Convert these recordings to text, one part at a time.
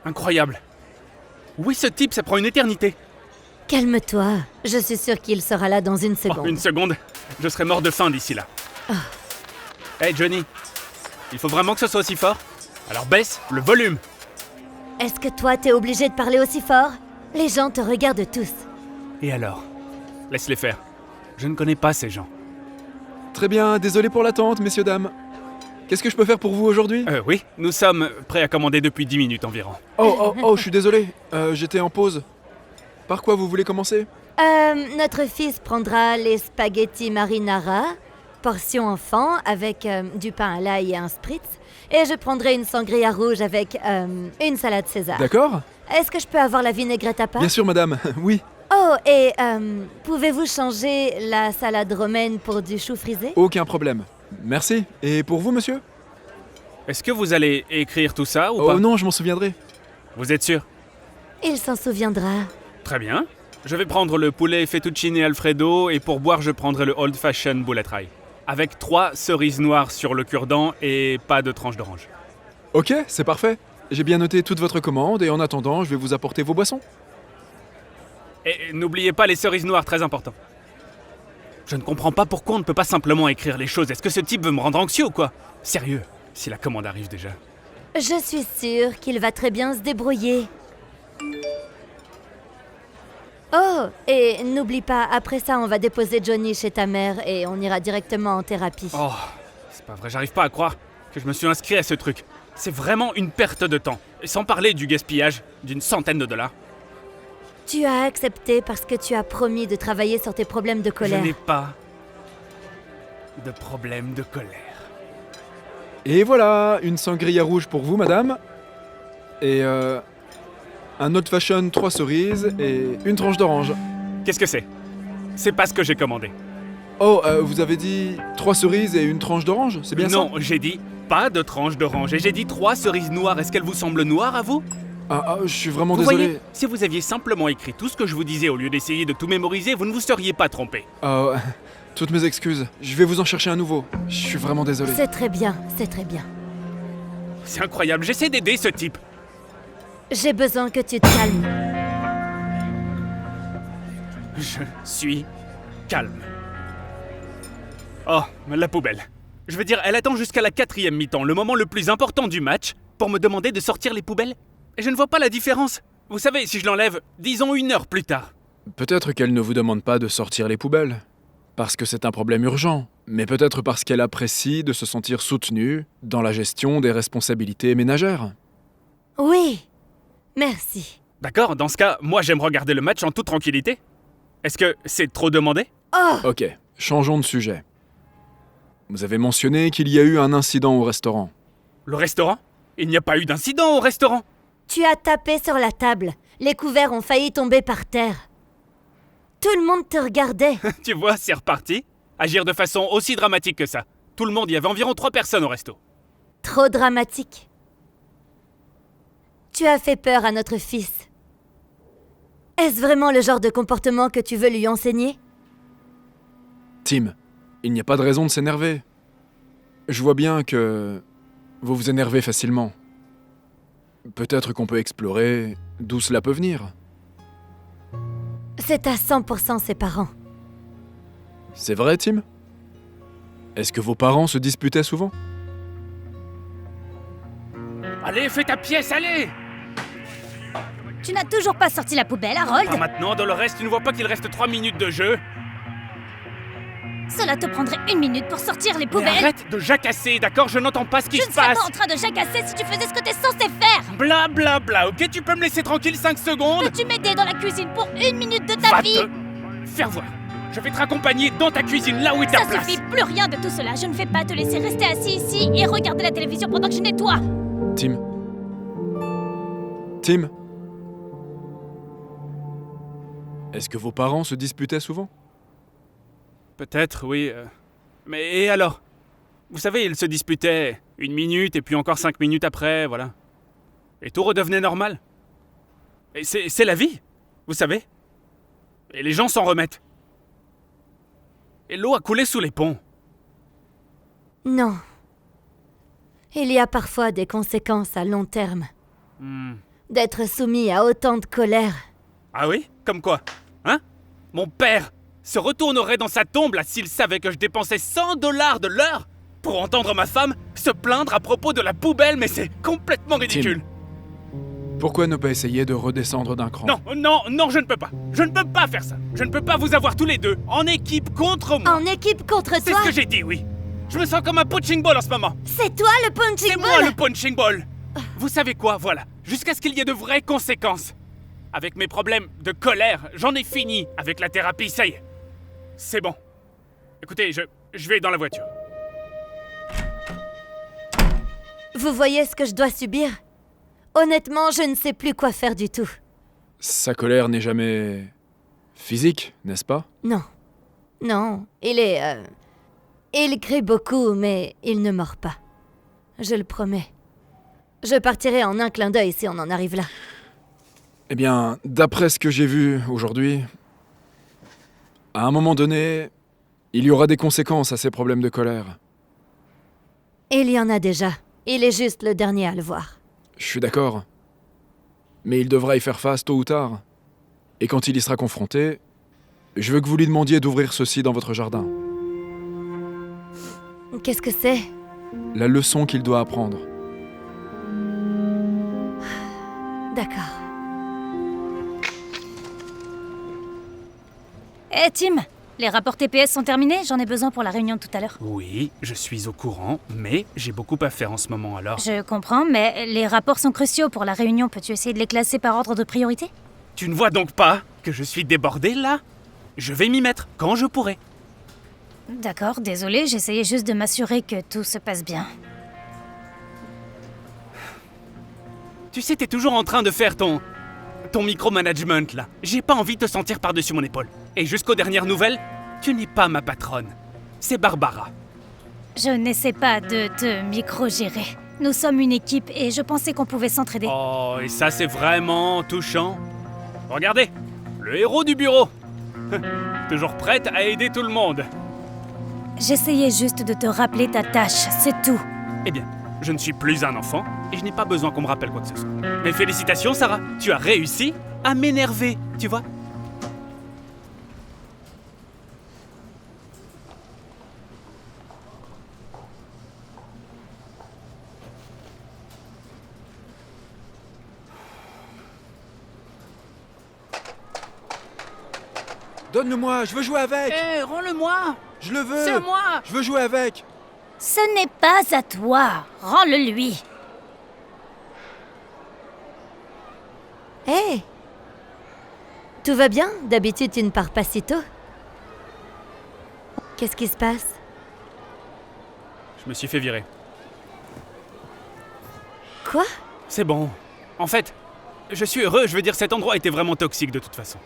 Incroyable. Oui, ce type, ça prend une éternité. Calme-toi, je suis sûre qu'il sera là dans une seconde. Oh, une seconde, je serai mort de faim d'ici là. Hey Johnny, il faut vraiment que ce soit aussi fort? Alors baisse le volume. Est-ce que toi, t'es obligé de parler aussi fort? Les gens te regardent tous. Et alors? Laisse-les faire. Je ne connais pas ces gens. Très bien, désolé pour l'attente, messieurs, dames. Qu'est-ce que je peux faire pour vous aujourd'hui? Oui, nous sommes prêts à commander depuis 10 minutes environ. Oh, je suis désolé. J'étais en pause. Par quoi vous voulez commencer? Notre fils prendra les spaghettis marinara, portion enfant, avec du pain à l'ail et un spritz. Et je prendrai une sangria rouge avec une salade César. D'accord. Est-ce que je peux avoir la vinaigrette à part? Bien sûr, madame. Oui. Oh, et pouvez-vous changer la salade romaine pour du chou frisé? Aucun problème. Merci. Et pour vous, monsieur? Est-ce que vous allez écrire tout ça ou Oh pas? non, je m'en souviendrai. Vous êtes sûr? Il s'en souviendra. Très bien. Je vais prendre le poulet fettuccine Alfredo et pour boire, je prendrai le Old Fashion Bullet Rye. Avec 3 cerises noires sur le cure-dent et pas de tranche d'orange. Ok, c'est parfait. J'ai bien noté toute votre commande et en attendant, je vais vous apporter vos boissons. Et n'oubliez pas les cerises noires, très important. Je ne comprends pas pourquoi on ne peut pas simplement écrire les choses. Est-ce que ce type veut me rendre anxieux ou quoi? Sérieux, si la commande arrive déjà. Je suis sûre qu'il va très bien se débrouiller. Oh, et n'oublie pas, après ça, on va déposer Johnny chez ta mère et on ira directement en thérapie. Oh, c'est pas vrai, j'arrive pas à croire que je me suis inscrit à ce truc. C'est vraiment une perte de temps. Et sans parler du gaspillage d'une centaine de dollars. Tu as accepté parce que tu as promis de travailler sur tes problèmes de Je colère. n'ai pas de problème de colère. Et voilà, une sangria rouge pour vous, madame. Et un Old Fashion 3 cerises et une tranche d'orange. Qu'est-ce que c'est? C'est pas ce que j'ai commandé. Oh, vous avez dit 3 cerises et une tranche d'orange, c'est bien ça? Non, j'ai dit pas de tranche d'orange et j'ai dit 3 cerises noires. Est-ce qu'elles vous semblent noires à vous? Je suis vraiment Vous désolé. voyez, si vous aviez simplement écrit tout ce que je vous disais au lieu d'essayer de tout mémoriser, vous ne vous seriez pas trompé. Toutes mes excuses. Je vais vous en chercher un nouveau. Je suis vraiment désolé. C'est très bien, c'est très bien. C'est incroyable, j'essaie d'aider ce type. J'ai besoin que tu te calmes. Je suis calme. Oh, la poubelle. Je veux dire, elle attend jusqu'à la 4e mi-temps, le moment le plus important du match, pour me demander de sortir les poubelles. Et je ne vois pas la différence. Vous savez, si je l'enlève, disons 1 heure plus tard. Peut-être qu'elle ne vous demande pas de sortir les poubelles. Parce que c'est un problème urgent. Mais peut-être parce qu'elle apprécie de se sentir soutenue dans la gestion des responsabilités ménagères. Oui, merci. D'accord, dans ce cas, moi j'aime regarder le match en toute tranquillité. Est-ce que c'est trop demandé? Oh, Ok, changeons de sujet. Vous avez mentionné qu'il y a eu un incident au restaurant. Le restaurant? Il n'y a pas eu d'incident au restaurant. tu as tapé sur la table. Les couverts ont failli tomber par terre. Tout le monde te regardait. Tu vois, c'est reparti. Agir de façon aussi dramatique que ça. Tout le monde, il y avait environ 3 personnes au resto. Trop dramatique. Tu as fait peur à notre fils. Est-ce vraiment le genre de comportement que tu veux lui enseigner? Tim, il n'y a pas de raison de s'énerver. Je vois bien que vous vous énervez facilement. Peut-être qu'on peut explorer d'où cela peut venir. C'est à 100% ses parents. C'est vrai, Tim? Est-ce que vos parents se disputaient souvent? Allez, fais ta pièce, allez! Tu n'as toujours pas sorti la poubelle, Harold? Ah, maintenant, dans le reste, tu ne vois pas qu'il reste 3 minutes de jeu? Cela te prendrait 1 minute pour sortir les Mais poubelles. arrête de jacasser, d'accord? Je n'entends pas ce qui Je se ne serais passe! pas en train de jacasser si tu faisais ce que t'es censé faire. Bla bla bla, ok? Tu peux me laisser tranquille 5 secondes? Peux-tu m'aider dans la cuisine pour 1 minute de ta Va vie? te faire voir. Je vais te raccompagner dans ta cuisine, là où est ta Ça place. suffit, plus rien de tout cela. Je ne vais pas te laisser rester assis ici et regarder la télévision pendant que je nettoie. Tim? Tim? Est-ce que vos parents se disputaient souvent? Peut-être, oui. Mais et alors? Vous savez, ils se disputaient 1 minute et puis encore 5 minutes après, voilà. Et tout redevenait normal. Et c'est la vie, vous savez. Et les gens s'en remettent. Et l'eau a coulé sous les ponts. Non. Il y a parfois des conséquences à long terme. d'être soumis à autant de colère. Ah oui? Comme quoi? Hein? Mon père se retournerait dans sa tombe là s'il savait que je dépensais $100 de l'heure pour entendre ma femme se plaindre à propos de la poubelle, mais c'est complètement ridicule. Pourquoi ne pas essayer de redescendre d'un cran? Non, je ne peux pas. Je ne peux pas faire ça. Je ne peux pas vous avoir tous les deux en équipe contre moi. En équipe contre C'est toi? ce que j'ai dit, oui. Je me sens comme un punching ball en ce moment. C'est toi le punching C'est ball? moi le punching ball. Vous savez quoi, voilà. Jusqu'à ce qu'il y ait de vraies conséquences. Avec mes problèmes de colère, j'en ai fini avec la thérapie, ça y est. C'est bon. Écoutez, je vais dans la voiture. Vous voyez ce que je dois subir? Honnêtement, je ne sais plus quoi faire du tout. Sa colère n'est jamais physique, n'est-ce pas? Non. Non, il crie beaucoup, mais il ne mord pas. Je le promets. Je partirai en un clin d'œil si on en arrive là. Eh bien, d'après ce que j'ai vu aujourd'hui, à un moment donné, il y aura des conséquences à ces problèmes de colère. Il y en a déjà. Il est juste le dernier à le voir. Je suis d'accord. Mais il devra y faire face tôt ou tard. Et quand il y sera confronté, je veux que vous lui demandiez d'ouvrir ceci dans votre jardin. Qu'est-ce que c'est? La leçon qu'il doit apprendre. D'accord. Eh Tim, les rapports TPS sont terminés? J'en ai besoin pour la réunion de tout à l'heure. Oui, je suis au courant, mais j'ai beaucoup à faire en ce moment alors. Je comprends, mais les rapports sont cruciaux pour la réunion. Peux-tu essayer de les classer par ordre de priorité? Tu ne vois donc pas que je suis débordé là? Je vais m'y mettre quand je pourrai. D'accord, désolé, j'essayais juste de m'assurer que tout se passe bien. Tu sais, t'es toujours en train de faire ton micromanagement là. J'ai pas envie de te sentir par-dessus mon épaule. Et jusqu'aux dernières nouvelles, tu n'es pas ma patronne. C'est Barbara. Je n'essaie pas de te micro-gérer. Nous sommes une équipe et je pensais qu'on pouvait s'entraider. Oh, et ça c'est vraiment touchant. Regardez, le héros du bureau. Toujours prête à aider tout le monde. J'essayais juste de te rappeler ta tâche, c'est tout. Eh bien, je ne suis plus un enfant et je n'ai pas besoin qu'on me rappelle quoi que ce soit. Mais félicitations, Sarah. Tu as réussi à m'énerver, tu vois. Donne-le-moi, je veux jouer avec! Hé, rends-le-moi! Je le veux! C'est à moi! Je veux jouer avec! Ce n'est pas à toi. Rends-le lui. Hé! Tout va bien? D'habitude, tu ne pars pas si tôt. Qu'est-ce qui se passe? Je me suis fait virer. Quoi? C'est bon. En fait, je suis heureux, je veux dire, cet endroit était vraiment toxique de toute façon.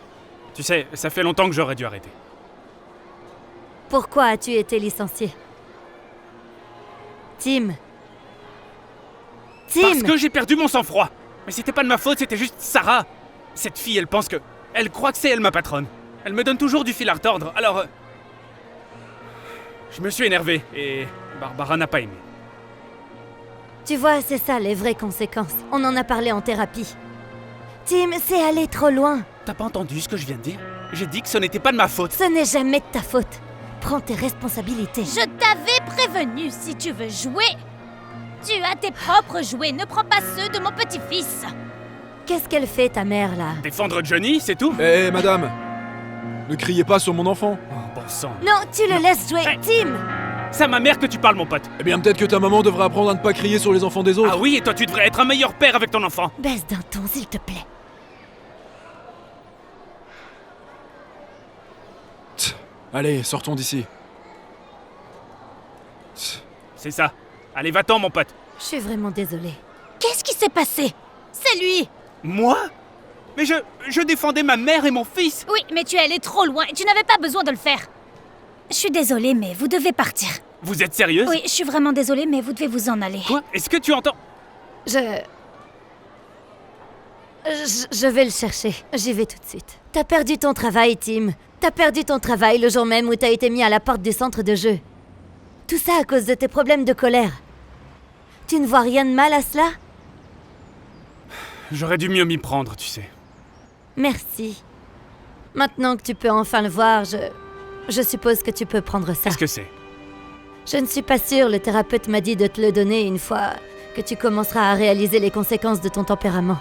Tu sais, ça fait longtemps que j'aurais dû arrêter. Pourquoi as-tu été licencié? Tim. Parce que j'ai perdu mon sang-froid. Mais c'était pas de ma faute, c'était juste Sarah. Cette fille, elle pense que... Elle croit que c'est elle ma patronne. Elle me donne toujours du fil à retordre, alors... Je me suis énervé, et Barbara n'a pas aimé. Tu vois, c'est ça les vraies conséquences. On en a parlé en thérapie. Tim, c'est aller trop loin. T'as pas entendu ce que je viens de dire? J'ai dit que ce n'était pas de ma faute. Ce n'est jamais de ta faute. Prends tes responsabilités. Je t'avais prévenu, si tu veux jouer, tu as tes propres jouets, ne prends pas ceux de mon petit-fils. Qu'est-ce qu'elle fait, ta mère, là? Défendre Johnny, c'est tout? Hé, madame! Ne criez pas sur mon enfant! Oh, bon sang. Non, tu le laisses jouer, Hey. Tim! C'est à ma mère que tu parles, mon pote. Eh bien, peut-être que ta maman devrait apprendre à ne pas crier sur les enfants des autres. Ah oui, et toi, tu devrais être un meilleur père avec ton enfant. Baisse d'un ton, s'il te plaît. Allez, sortons d'ici. C'est ça. Allez, va-t'en, mon pote. Je suis vraiment désolée. Qu'est-ce qui s'est passé? C'est lui. Moi? Mais je défendais ma mère et mon fils. Oui, mais tu es allé trop loin et tu n'avais pas besoin de le faire. Je suis désolée, mais vous devez partir. Vous êtes sérieuse? Oui, je suis vraiment désolée, mais vous devez vous en aller. Quoi? Est-ce que tu entends? Je vais le chercher. J'y vais tout de suite. T'as perdu ton travail, Tim. T'as perdu ton travail le jour même où t'as été mis à la porte du centre de jeu. Tout ça à cause de tes problèmes de colère. Tu ne vois rien de mal à cela? J'aurais dû mieux m'y prendre, tu sais. Merci. Maintenant que tu peux enfin le voir, je suppose que tu peux prendre ça. Qu'est-ce que c'est? Je ne suis pas sûre, le thérapeute m'a dit de te le donner une fois que tu commenceras à réaliser les conséquences de ton tempérament.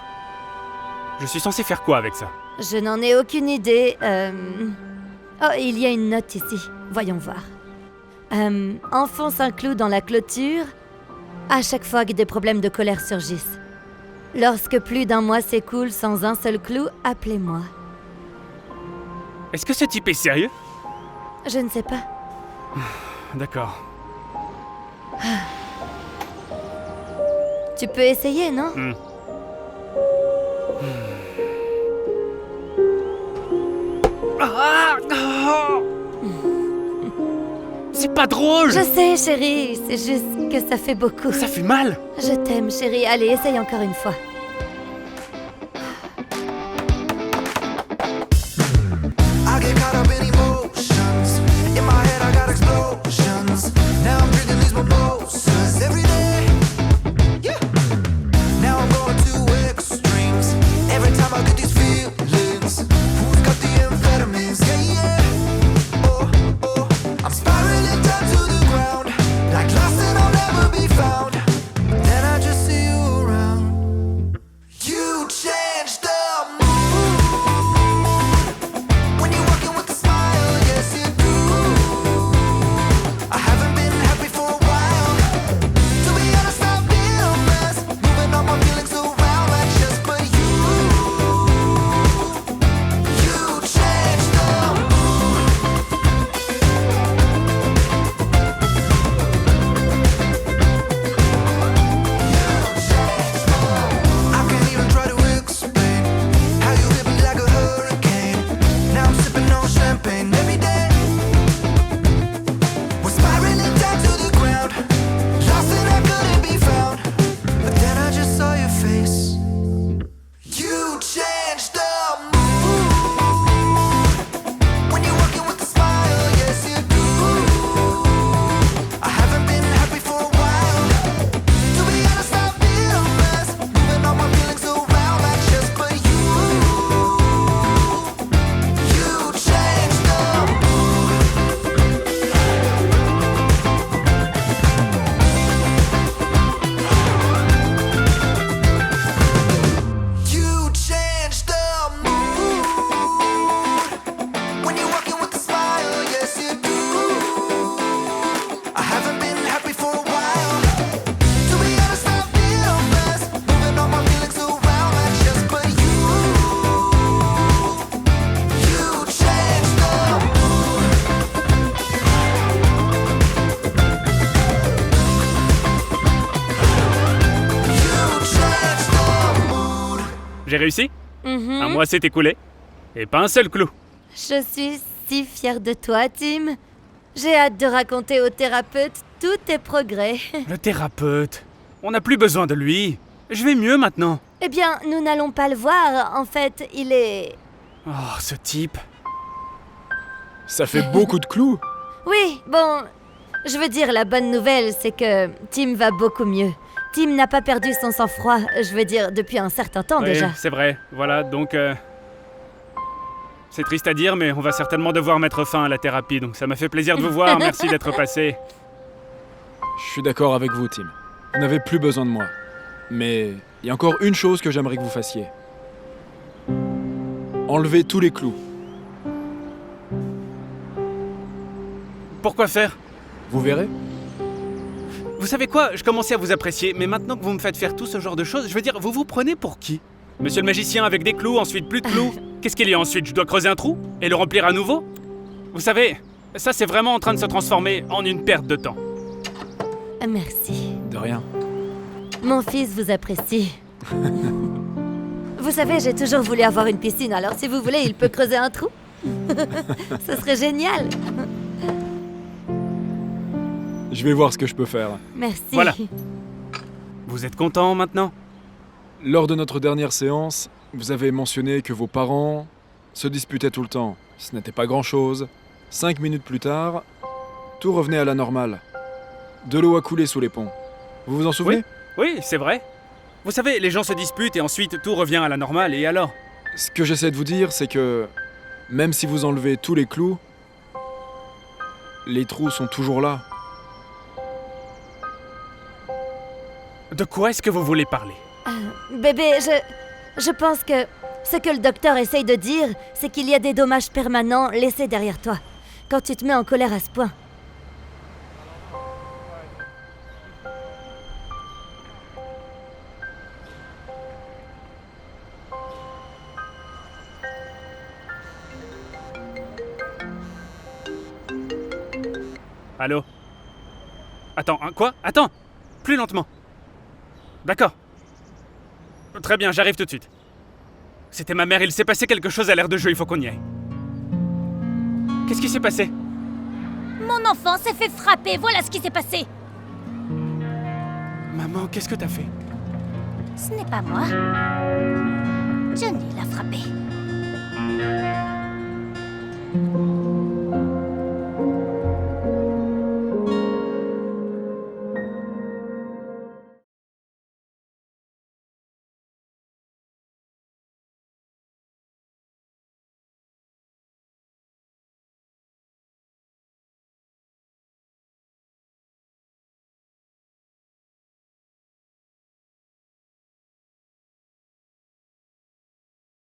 Je suis censé faire quoi avec ça? Je n'en ai aucune idée. Oh, il y a une note ici. Voyons voir. Enfonce un clou dans la clôture à chaque fois que des problèmes de colère surgissent. Lorsque plus d'un mois s'écoule sans un seul clou, appelez-moi. Est-ce que ce type est sérieux? Je ne sais pas. D'accord. Tu peux essayer, non? C'est pas drôle! Je sais, chérie, c'est juste que ça fait beaucoup. Ça fait mal! Je t'aime, chérie. Allez, essaye encore une fois. I get caught up in emotions. In my head, I got explosions. Now I'm breathing these mimosas every day. Yeah. Now I'm going to extremes. Every time I get these feelings. Who's got the amphetamines? Yeah, yeah. Oh, oh. I'm spiraling down to the ground. Like lost and I'll never be found. Then I just see you around. You changed the mood. When you're walking with a smile, yes you do. I haven't been happy for a while. To be honest, I've been a mess. Moving all my feelings around like just but you. You changed the mood. I can't even try to explain how you hit me like a hurricane. Now I'm sipping on champagne every day. We're spiraling down to the ground, lost and I couldn't be found. But then I just saw your face. You changed the mood. When you're walking with a smile, yes you do. I haven't been happy for a while. To be honest, I've been a mess. Moving all my feelings around like just but you. You changed the mood. You changed the mood. When you're walking with a smile, yes you do. I haven't been happy for a while. To be honest, I've been a mess. Moving all my feelings around like just but you. You changed the mood. You changed the mood. J'ai réussi? Mhm. Un mois s'est écoulé. Et pas un seul clou. Je suis si fière de toi, Tim. J'ai hâte de raconter au thérapeute tous tes progrès. Le thérapeute. On n'a plus besoin de lui. Je vais mieux maintenant. Eh bien, nous n'allons pas le voir. En fait, il est... Oh, ce type. Ça fait beaucoup de clous. Oui, bon... Je veux dire, la bonne nouvelle, c'est que Tim va beaucoup mieux. Tim n'a pas perdu son sang-froid, je veux dire, depuis un certain temps Oui, déjà. c'est vrai. Voilà, donc... C'est triste à dire, mais on va certainement devoir mettre fin à la thérapie. Donc ça m'a fait plaisir de vous voir. Merci d'être passé. Je suis d'accord avec vous, Tim. Vous n'avez plus besoin de moi. Mais il y a encore une chose que j'aimerais que vous fassiez. Enlevez tous les clous. Pourquoi faire? Vous verrez? Vous savez quoi? Je commençais à vous apprécier, mais maintenant que vous me faites faire tout ce genre de choses, je veux dire, vous vous prenez pour qui? Monsieur le magicien avec des clous, ensuite plus de clous. Qu'est-ce qu'il y a ensuite? Je dois creuser un trou? Et le remplir à nouveau? Vous savez, ça c'est vraiment en train de se transformer en une perte de temps. Merci. De rien. Mon fils vous apprécie. Vous savez, j'ai toujours voulu avoir une piscine, alors si vous voulez, il peut creuser un trou. Ce serait génial. Je vais voir ce que je peux faire. Merci. Voilà. Vous êtes content maintenant? Lors de notre dernière séance, vous avez mentionné que vos parents se disputaient tout le temps. Ce n'était pas grand-chose. 5 minutes plus tard, tout revenait à la normale. De l'eau a coulé sous les ponts. Vous vous en souvenez? Oui, c'est vrai. Vous savez, les gens se disputent et ensuite tout revient à la normale, et alors? Ce que j'essaie de vous dire, c'est que même si vous enlevez tous les clous, les trous sont toujours là. De quoi est-ce que vous voulez parler? Bébé, je pense que ce que le docteur essaye de dire, c'est qu'il y a des dommages permanents laissés derrière toi, quand tu te mets en colère à ce point. Allô? Attends, hein, quoi? Attends! Plus lentement. D'accord. Très bien, j'arrive tout de suite. C'était ma mère, il s'est passé quelque chose à l'air de jeu, il faut qu'on y aille. Qu'est-ce qui s'est passé? Mon enfant s'est fait frapper, voilà ce qui s'est passé. Maman, qu'est-ce que t'as fait? Ce n'est pas moi. Johnny l'a frappé.